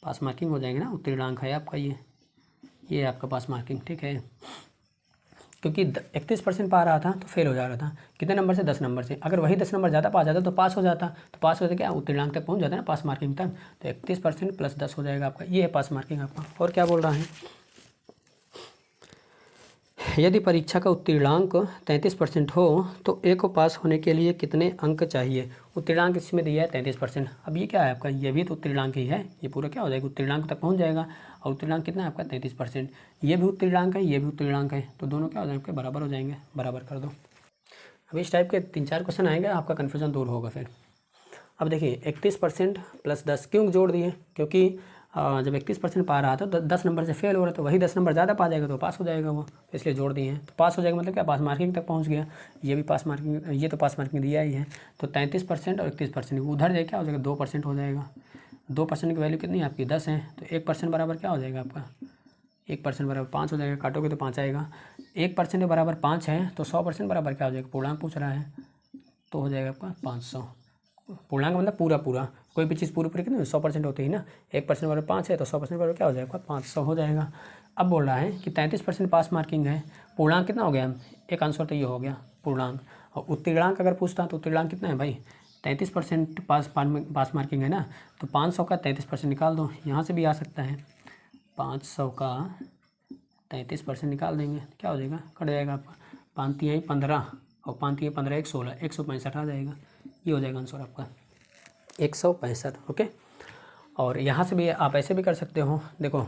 पास मार्किंग हो जाएगी ना। उत्तीर्णांक है आपका ये आपका पास मार्किंग, ठीक है। क्योंकि 31% पा रहा था तो फेल हो जा रहा था, कितने नंबर से, 10 नंबर से। अगर वही 10 नंबर ज़्यादा पा जाता तो पास हो जाता, तो पास होते क्या, उत्तीर्णांक तक पहुंच जाता है ना, पास मार्किंग तक। तो 31% प्लस 10 हो जाएगा आपका, ये है पास मार्किंग आपका। और क्या बोल रहा है, यदि परीक्षा का उत्तीर्णांक 33% हो तो ए को पास होने के लिए कितने अंक चाहिए। उत्तीर्णांक इसमें दिया है 33%। अब ये क्या है आपका, ये भी तो उत्तीर्णांक ही है, ये पूरा क्या हो जाएगा, उत्तीर्णांक तक पहुंच जाएगा। और उत्तीर्णांक कितना है आपका, 33%। ये भी उत्तीर्णांक है, ये भी उत्तीर्णांक है, तो दोनों क्या हो जाएंगे, बराबर हो जाएंगे, बराबर कर दो। अब इस टाइप के 3-4 क्वेश्चन आएंगे, आपका कन्फ्यूजन दूर होगा फिर। अब देखिए 31% प्लस 10 क्यों जोड़ दिए, क्योंकि जब 31% पा रहा था तो 10 नंबर से फेल हो रहा था, वही 10 नंबर ज़्यादा पा जाएगा तो पास हो जाएगा वो, तो इसलिए जोड़ दिए हैं। तो पास हो जाएगा मतलब क्या, पास मार्किंग तक पहुंच गया। ये भी पास मार्किंग, ये तो पास मार्किंग दिया ही है। तो 33% और 31% उधर जाए क्या हो जाएगा, 2% हो जाएगा। 2% की वैल्यू कितनी है आपकी, 10 है, तो 1% बराबर क्या हो जाएगा आपका, 1% बराबर 5 हो जाएगा, काटोगे तो 5 आएगा। 1% के बराबर 5 है तो 100% बराबर क्या हो जाएगा, पूर्णांक पूछ रहा है, तो हो जाएगा आपका 500। पूर्णांक मतलब पूरा, कोई भी चीज़ पूरी कितनी 100% होती है ना। 1% बराबर 5 है तो 100% बराबर क्या हो जाएगा, 500 हो जाएगा। अब बोल रहा है कि 33% पास मार्किंग है, पूर्णांक कितना हो गया, एक आंसर तो ये हो गया पूर्णांक। और उत्तीर्णांक अगर पूछता तो उत्तीर्णांक कितना है भाई, 33% पास मार्किंग है ना, तो 500 का 33% निकाल दो, यहाँ से भी आ सकता है। 500 का 33% निकाल देंगे, क्या हो जाएगा, कट जाएगा आपका, 5 15 और 5 15 1 16, 165 आ जाएगा। ये हो जाएगा आंसर आपका 165। ओके, और यहाँ से भी आप ऐसे भी कर सकते हो, देखो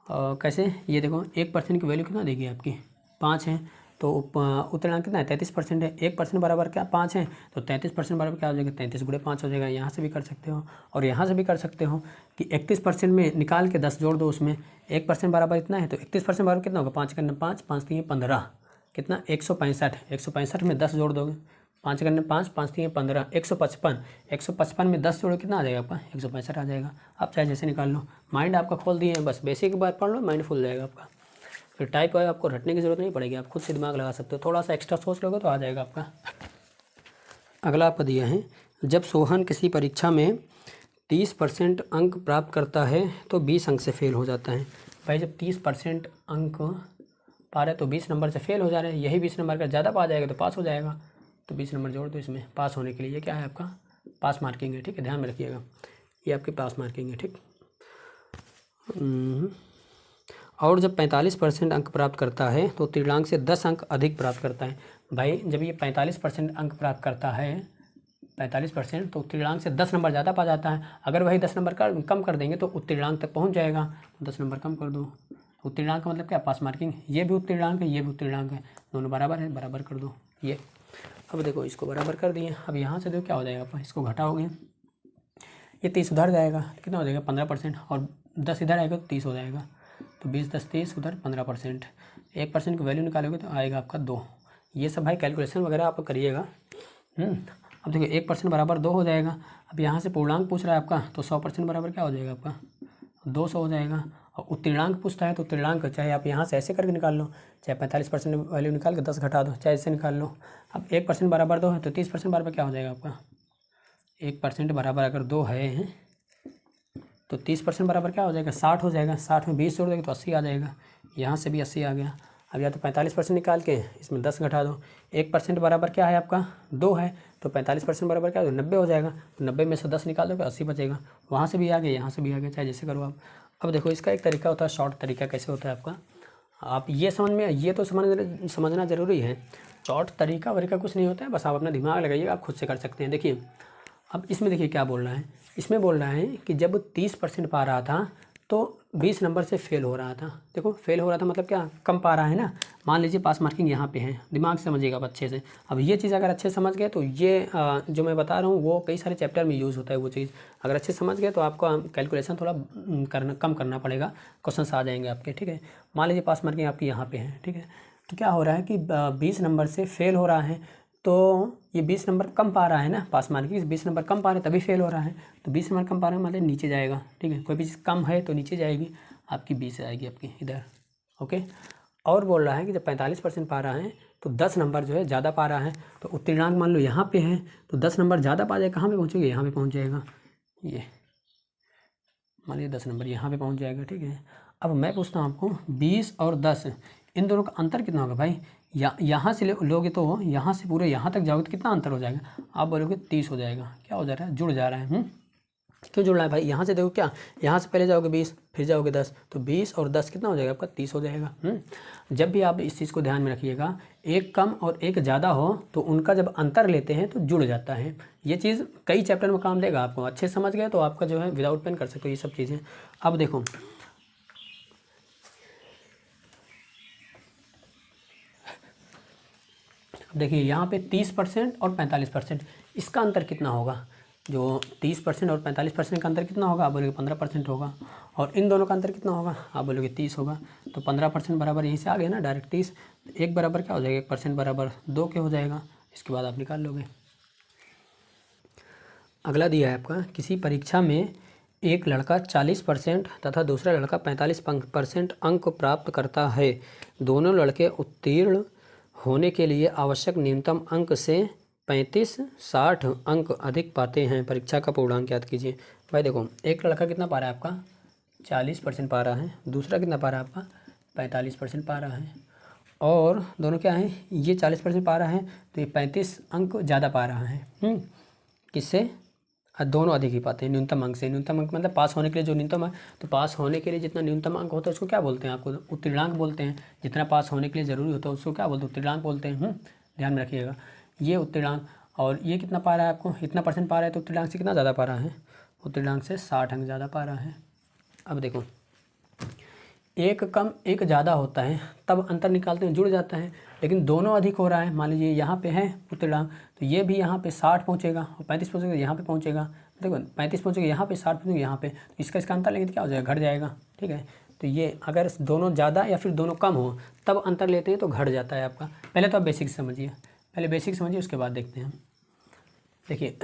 कैसे, ये देखो 1% की वैल्यू कितना देगी आपकी, 5 है, तो उत्तीर्णांक कितना है, 33% है। 1% बराबर क्या, 5 है, तो 33% बराबर क्या हो जाएगा, 33 गुणे 5 हो जाएगा। यहाँ से भी कर सकते हो, और यहाँ से भी कर सकते हो कि 31% में निकाल के 10 जोड़ दो उसमें। 1% बराबर इतना है तो 31% बराबर कितना होगा, 5 करने 5, 5 3 15, कितना 165। 165 में 10 जोड़ दोगे, 5 करने 5, 5 3 15, 155। 155 में 10 जोड़ो कितना आ जाएगा आपका, 165 आ जाएगा। आप चाहे जैसे निकाल लो, माइंड आपका खोल दिए हैं, बस बेसिक बात पढ़ लो, माइंड खुल जाएगा आपका। फिर टाइप है आपको रटने की जरूरत नहीं पड़ेगी, आप खुद से दिमाग लगा सकते हो, थोड़ा सा एक्स्ट्रा सोच लोगे तो आ जाएगा आपका। अगला आपका दिया है, जब सोहन किसी परीक्षा में 30% अंक प्राप्त करता है तो 20 अंक से फेल हो जाता है। भाई जब 30% अंक पा रहे तो 20 नंबर से फेल हो जा रहे हैं, यही 20 नंबर का ज़्यादा पा जाएगा तो पास हो जाएगा, तो 20 नंबर जोड़ दो इसमें पास होने के लिए। ये क्या है आपका, पास मार्किंग है, ठीक है, ध्यान में रखिएगा, ये आपकी पास मार्किंग है, ठीक। और जब 45% अंक प्राप्त करता है तो उत्तीर्णांक से 10 अंक अधिक प्राप्त करता है। भाई जब ये 45% अंक प्राप्त करता है 45%, तो उत्तीर्णांक से 10 नंबर ज़्यादा पा जाता है। अगर वही 10 नंबर का कम कर देंगे तो उत्तीर्णांक तक पहुँच जाएगा। 10 नंबर कम कर दो, उत्तीर्णांक का मतलब क्या, पास मार्किंग। ये भी उत्तीर्णांक है, ये भी उत्तीर्णांक है, दोनों बराबर है, बराबर कर दो ये। अब देखो इसको बराबर कर दिए। अब यहाँ से देखो क्या हो जाएगा, आप इसको घटाओगे, ये 30 उधर जाएगा, कितना हो जाएगा 15%, और 10 इधर आएगा तो 30 हो जाएगा। तो 20 10 30, उधर 15%, 1% की वैल्यू निकालोगे तो आएगा आपका 2। ये सब भाई कैलकुलेशन वगैरह आप करिएगा। अब देखिए 1% बराबर 2 हो जाएगा। अब यहाँ से पूर्णांक पूछ रहा है आपका, तो 100% बराबर क्या हो जाएगा आपका, 200 हो जाएगा। और उत्तीर्णांक पूछता है तो उत्तीर्णांक चाहे आप यहाँ से ऐसे करके निकाल लो, चाहे 45% वैल्यू निकाल के 10 घटा दो, चाहे ऐसे निकाल लो। अब 1% बराबर 2 है तो 30% बराबर क्या हो जाएगा आपका, 1% बराबर अगर 2 है तो 30% बराबर क्या हो जाएगा, 60 हो जाएगा। 60 में 20 जोड़ देंगे तो 80 आ जाएगा। यहाँ से भी 80 आ गया। अब या तो 45% निकाल के इसमें 10 घटा दो। 1% बराबर क्या है आपका, 2 है, तो 45% बराबर क्या हो, 90 हो जाएगा। तो 90 में से 10 निकाल दोगे 80 बचेगा। वहाँ से भी आ गया, यहाँ से भी आ गया, चाहे जैसे करो आप। अब देखो इसका एक तरीका होता है, शॉर्ट तरीका कैसे होता है आपका, आप ये समझना ज़रूरी है। शॉर्ट तरीका वरीका कुछ नहीं होता है, बस आप अपना दिमाग लगाइएगा, आप खुद से कर सकते हैं। देखिए अब इसमें देखिए क्या बोल रहा है, इसमें बोल रहा है कि जब 30% पा रहा था तो 20 नंबर से फेल हो रहा था। देखो फेल हो रहा था मतलब क्या, कम पा रहा है ना। मान लीजिए पास मार्किंग यहाँ पे है, दिमाग से समझिएगा आप अच्छे से। अब ये चीज़ अगर अच्छे से समझ गए तो ये जो मैं बता रहा हूँ वो कई सारे चैप्टर में यूज़ होता है। वो चीज़ अगर अच्छे समझ गए तो आपको कैलकुलेशन थोड़ा कम करना पड़ेगा, क्वेश्चन आ जाएंगे आपके। ठीक है, मान लीजिए पास मार्किंग आपकी यहाँ पे है, ठीक है, तो क्या हो रहा है कि 20 नंबर से फेल हो रहा है, तो ये 20 नंबर कम पा रहा है ना, पास मार्किंग 20 नंबर कम पा रहे तभी फेल हो रहा है। तो 20 नंबर कम पा रहा है मतलब नीचे जाएगा। ठीक है, कोई भी चीज़ कम है तो नीचे जाएगी, आपकी 20 आएगी आपकी इधर। ओके, और बोल रहा है कि जब 45% पा रहा है तो 10 नंबर जो है ज़्यादा पा रहा है, तो उत्तीर्णांक मान लो यहाँ पे है, तो 10 नंबर ज़्यादा पा जाएगा, कहाँ पे पहुँचेगा, यहाँ पे पहुँच जाएगा। ये मान लीजिए 10 नंबर यहाँ पे पहुँच जाएगा। ठीक है, अब मैं पूछता हूँ आपको 20 और 10 इन दोनों का अंतर कितना होगा भाई। यहाँ से लोगे तो यहाँ से पूरे यहाँ तक जाओगे तो कितना अंतर हो जाएगा, आप बोलोगे 30 हो जाएगा। क्या हो जा रहा है, जुड़ जा रहा है। क्यों जुड़ रहा है भाई, यहाँ से देखो क्या, यहाँ से पहले जाओगे 20 फिर जाओगे 10, तो 20 और 10 कितना हो जाएगा आपका, 30 हो जाएगा। जब भी आप इस चीज़ को ध्यान में रखिएगा, एक कम और एक ज़्यादा हो तो उनका जब अंतर लेते हैं तो जुड़ जाता है। ये चीज़ कई चैप्टर में काम देगा आपको, अच्छे से समझ गए तो आपका जो है विदाउट पेन कर सकते हो ये सब चीज़ें। अब देखो देखिए यहाँ पे 30% और 45%, इसका अंतर कितना होगा, जो 30% और 45% का अंतर कितना होगा, आप बोलोगे 15% होगा। और इन दोनों का अंतर कितना होगा, आप बोलोगे 30 होगा। तो 15% बराबर यहीं से आ गया ना डायरेक्ट 30। एक बराबर क्या हो जाएगा, 1% बराबर 2 के हो जाएगा। इसके बाद आप निकाल लोगे। अगला दिया है आपका, किसी परीक्षा में एक लड़का 40% तथा दूसरा लड़का 45% अंक प्राप्त करता है। दोनों लड़के उत्तीर्ण होने के लिए आवश्यक न्यूनतम अंक से 35-60 अंक अधिक पाते हैं। परीक्षा का पूर्णांक ज्ञात कीजिए। भाई देखो एक लड़का कितना पा रहा है आपका, 40% पा रहा है, दूसरा कितना पा रहा है आपका, 45% पा रहा है। और दोनों क्या है, ये 40% पा रहा है तो ये 35 अंक ज़्यादा पा रहा है। किससे, दोनों अधिक ही पाते हैं न्यूनतम अंक से। न्यूनतम अंक मतलब पास होने के लिए जो न्यूनतम है, तो पास होने के लिए जितना न्यूनतम अंक होता है उसको क्या बोलते हैं, आपको उत्तीर्णांक बोलते हैं। जितना पास होने के लिए ज़रूरी होता है उसको क्या बोलते हैं, उत्तीर्णांक बोलते हैं। ध्यान में रखिएगा, ये उत्तीर्णांक। और ये कितना पा रहा है आपको, इतना परसेंट पा रहा है तो उत्तीर्णांक से कितना ज़्यादा पा रहा है, उत्तीर्णांक से 60 अंक ज़्यादा पा रहा है। अब देखो एक कम एक ज़्यादा होता है तब अंतर निकालते हैं जुड़ जाता है, लेकिन दोनों अधिक हो रहा है। मान लीजिए यहाँ पे है उत्तीर्णांक, तो ये भी यहाँ पे 60 पहुँचेगा और 35 पहुँचेगा, यहाँ पे पहुँचेगा। देखो 35 पहुँचेगा यहाँ पे, 60 पहुँचेगा यहाँ पे, तो इसका अंतर लेंगे तो क्या हो जाएगा, घट जाएगा। ठीक है, तो ये अगर दोनों ज़्यादा या फिर दोनों कम हो तब अंतर लेते हैं तो घट जाता है आपका। पहले तो आप बेसिक समझिए, पहले बेसिक समझिए उसके बाद देखते हैं। देखिए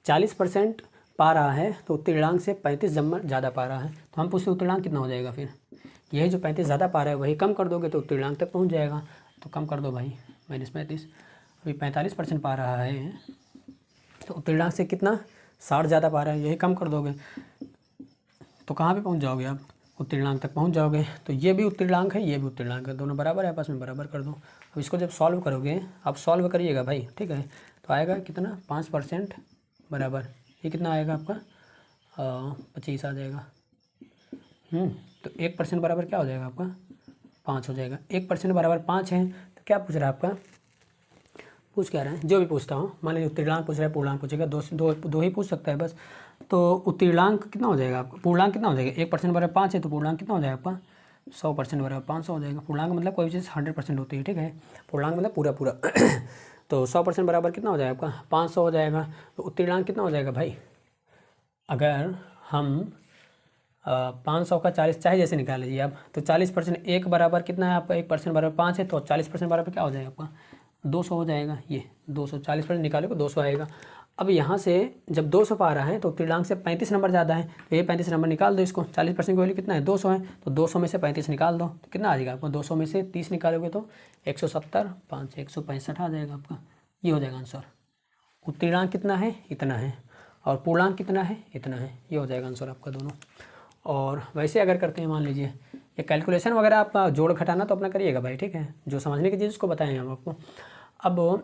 40% पा रहा है तो उत्तीर्णांक से 35 नंबर ज़्यादा पा रहा है, तो हम पूछते उत्तीर्णांक कितना हो जाएगा। फिर यही जो 35 ज़्यादा पा रहा है वही कम कर दोगे तो उत्तीर्णांक तक पहुंच जाएगा। तो कम कर दो भाई, -35। अभी 45% पा रहा है तो उत्तीर्णांक से कितना, 60 ज़्यादा पा रहा है, यही कम कर दोगे तो कहाँ पे पहुंच जाओगे आप, उत्तीर्णांक तक पहुंच जाओगे। तो ये भी उत्तीर्णांक है, ये भी उत्तीर्णांक है, दोनों बराबर है आपस में, बराबर कर दो। अब इसको जब सॉल्व करोगे, आप सॉल्व करिएगा भाई, ठीक है, तो आएगा कितना, 5% बराबर, ये कितना आएगा आपका, 25 आ जाएगा। तो 1% बराबर क्या हो जाएगा आपका, 5 हो जाएगा। 1% बराबर 5 है, तो क्या पूछ रहा है आपका, पूछ क्या रहे हैं, जो भी पूछता हूँ, मान लीजिए उत्तीर्णांक पूछ रहा है, पूर्णांक पूछेगा, दो ही पूछ सकता है बस। तो उत्तीर्णांक कितना हो जाएगा आपका, पूर्णांक कितना हो जाएगा, 1% बराबर 5 है, तो पूर्णांक कितना हो जाएगा आपका 100% बराबर 500 हो जाएगा। पूर्णांक मतलब कोई चीज़ 100% होती है, ठीक है, पूर्णांक मतलब पूरा पूरा तो 100% बराबर कितना हो जाएगा आपका 500 हो जाएगा। तो उत्तीर्णांक कितना हो जाएगा भाई, अगर हम 500 का 40 चाहे जैसे निकाल लीजिए आप, तो 40% एक बराबर कितना है आपका, 1% बराबर 5 है, तो 40% बराबर क्या हो जाएगा आपका 200 हो जाएगा। ये 200, 40% निकालोगे 200 आएगा। अब यहाँ से जब 200 पा रहा है तो उत्तीर्णांक से 35 नंबर ज़्यादा है, तो ये 35 नंबर निकाल दो इसको। 40% की वैल्यू कितना है 200 है, तो 200 में से 35 निकाल दो, तो कितना आ जाएगा आपको, 200 में से 30 निकालोगे तो 170, 5 165 आ जाएगा आपका। ये हो जाएगा आंसर। उत्तीर्णांक कितना है, इतना है, और पूर्णांक कितना है, इतना है। ये हो जाएगा आंसर आपका दोनों। और वैसे अगर करते हैं, मान लीजिए ये कैलकुलेशन वगैरह आपका जोड़ घटाना तो अपना करिएगा भाई, ठीक है, जो समझने की चीज़ उसको बताएं हम आपको। अब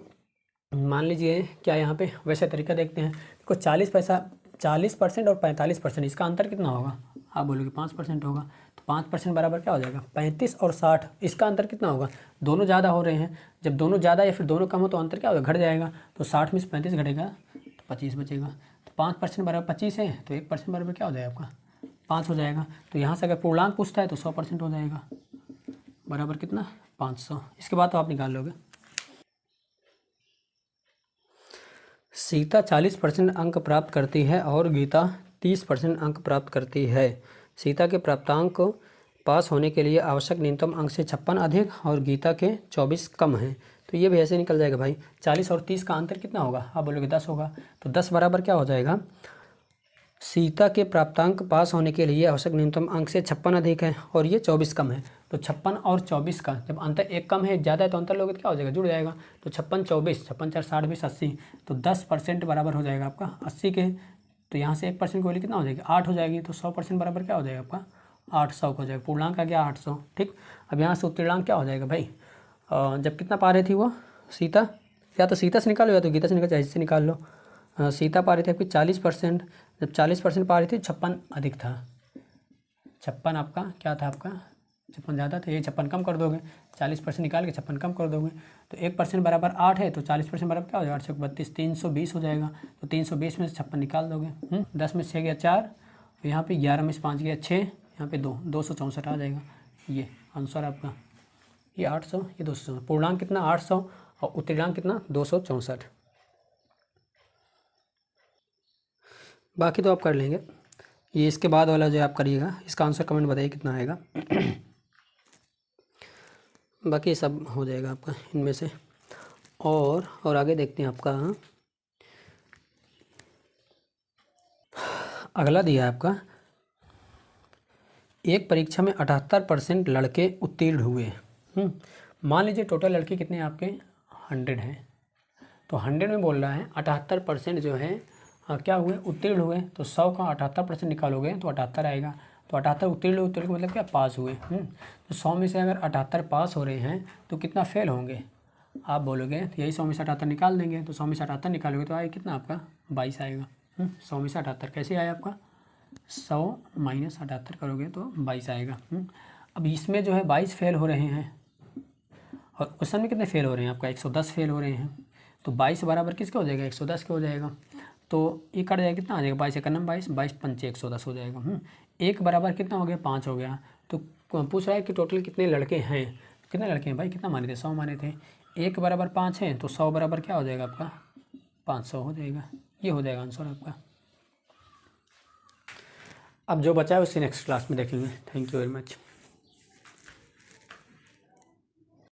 मान लीजिए क्या यहाँ पे वैसे तरीका देखते हैं, देखो 40% और 45%, इसका अंतर कितना होगा, आप बोलोगे 5% होगा, तो 5% बराबर क्या हो जाएगा 35 और 60, इसका अंतर कितना होगा, दोनों ज़्यादा हो रहे हैं, जब दोनों ज़्यादा या फिर दोनों कम हो तो अंतर क्या होगा, घट जाएगा। तो 60 में से 35 घटेगा तो 25 बचेगा। तो 5% बराबर 25 है, तो 1% बराबर क्या हो जाएगा आपका 5 हो जाएगा। तो यहाँ से अगर पूर्णांक पूछता है तो 100% हो जाएगा, बराबर कितना 500। इसके बाद तो आप निकाल लोगे। सीता 40% अंक प्राप्त करती है और गीता 30% अंक प्राप्त करती है। सीता के प्राप्तांक पास होने के लिए आवश्यक न्यूनतम अंक से 56 अधिक और गीता के 24 कम हैं। तो ये भी ऐसे निकल जाएगा भाई। 40 और 30 का अंतर कितना होगा, आप बोलोगे 10 होगा, तो 10 बराबर क्या हो जाएगा, सीता के प्राप्तांक पास होने के लिए आवश्यक न्यूनतम अंक से 56 अधिक है और ये 24 कम है। तो 56 और 24 का जब अंतर एक कम है एक ज़्यादा है तो अंतर लोगे तो क्या हो जाएगा, जुड़ जाएगा। तो 56 24, 56 4 60 20 80, तो 10% बराबर हो जाएगा आपका 80 के। तो यहाँ से 1% की वैल्यू कितना हो जाएगी 8 हो जाएगी। तो 100% बराबर क्या हो जाएगा आपका 800 हो जाएगा। पूर्णांक आ गया 800, ठीक। अब यहाँ से उत्तीर्णांक क्या हो जाएगा भाई, जब कितना पा रही थी वो सीता, या तो सीता से निकालो या तो गीता से निकालो, चाहे इससे निकाल लो। सीता पा रही थी आपकी 40%, जब 40% पा रही थी 56 अधिक था, 56 आपका क्या था, आपका 56 ज़्यादा था, ये 56 कम कर दोगे, 40% निकाल के 56 कम कर दोगे, तो 1% बराबर 8 है, तो 40% बराबर क्या हो जाएगा 832, 320 हो जाएगा। तो 320 में से 56 निकाल दोगे, 10 में से 6 गया 4, यहाँ पे 11 में से 5 गया 6, यहाँ पे 264 आ जाएगा। ये आंसर आपका, ये 800, ये 264। पूर्णांक कितना 800 और उत्तीर्णांक कितना 264। बाकी तो आप कर लेंगे, ये इसके बाद वाला जो आप करिएगा इसका आंसर कमेंट बताइए कितना आएगा। बाकी सब हो जाएगा आपका इनमें से। और आगे देखते हैं आपका अगला दिया है आपका, एक परीक्षा में 78% लड़के उत्तीर्ण हुए। मान लीजिए टोटल लड़के कितने आपके 100 हैं, तो 100 में बोल रहा है 78% जो है क्या हुए उत्तीर्ण हुए। तो 100 का 78% निकालोगे तो 78 आएगा। तो 78 उत्तीर्ण हुए, उत्तीर्ण मतलब क्या पास हुए। तो 100 में से अगर 78 पास हो रहे हैं तो कितना फेल होंगे, आप बोलोगे तो यही 100 में से 78 निकाल देंगे। तो 100 में से 78 निकालोगे तो आए कितना आपका 22 आएगा। 100 में से 78 कैसे आया आपका 100 माइनस 78 करोगे तो 22 आएगा। अब इसमें जो है 22 फेल हो रहे हैं और क्वेश्चन में कितने फेल हो रहे हैं आपका 110 फेल हो रहे हैं। तो 22 बराबर किसके हो जाएगा 110 के हो जाएगा। तो ये कट जाएगा कितना आ जाएगा 22 एक नंबर 22 पंचे 110 हो जाएगा। एक बराबर कितना हो गया 5 हो गया। तो पूछ रहा है कि टोटल कितने लड़के हैं, कितने लड़के हैं भाई कितना माने थे 100 माने थे। एक बराबर 5 है तो 100 बराबर क्या हो जाएगा आपका 500 हो जाएगा। ये हो जाएगा आंसर आपका। अब जो बचा है उसी नेक्स्ट क्लास में देखेंगे। Thank you very much.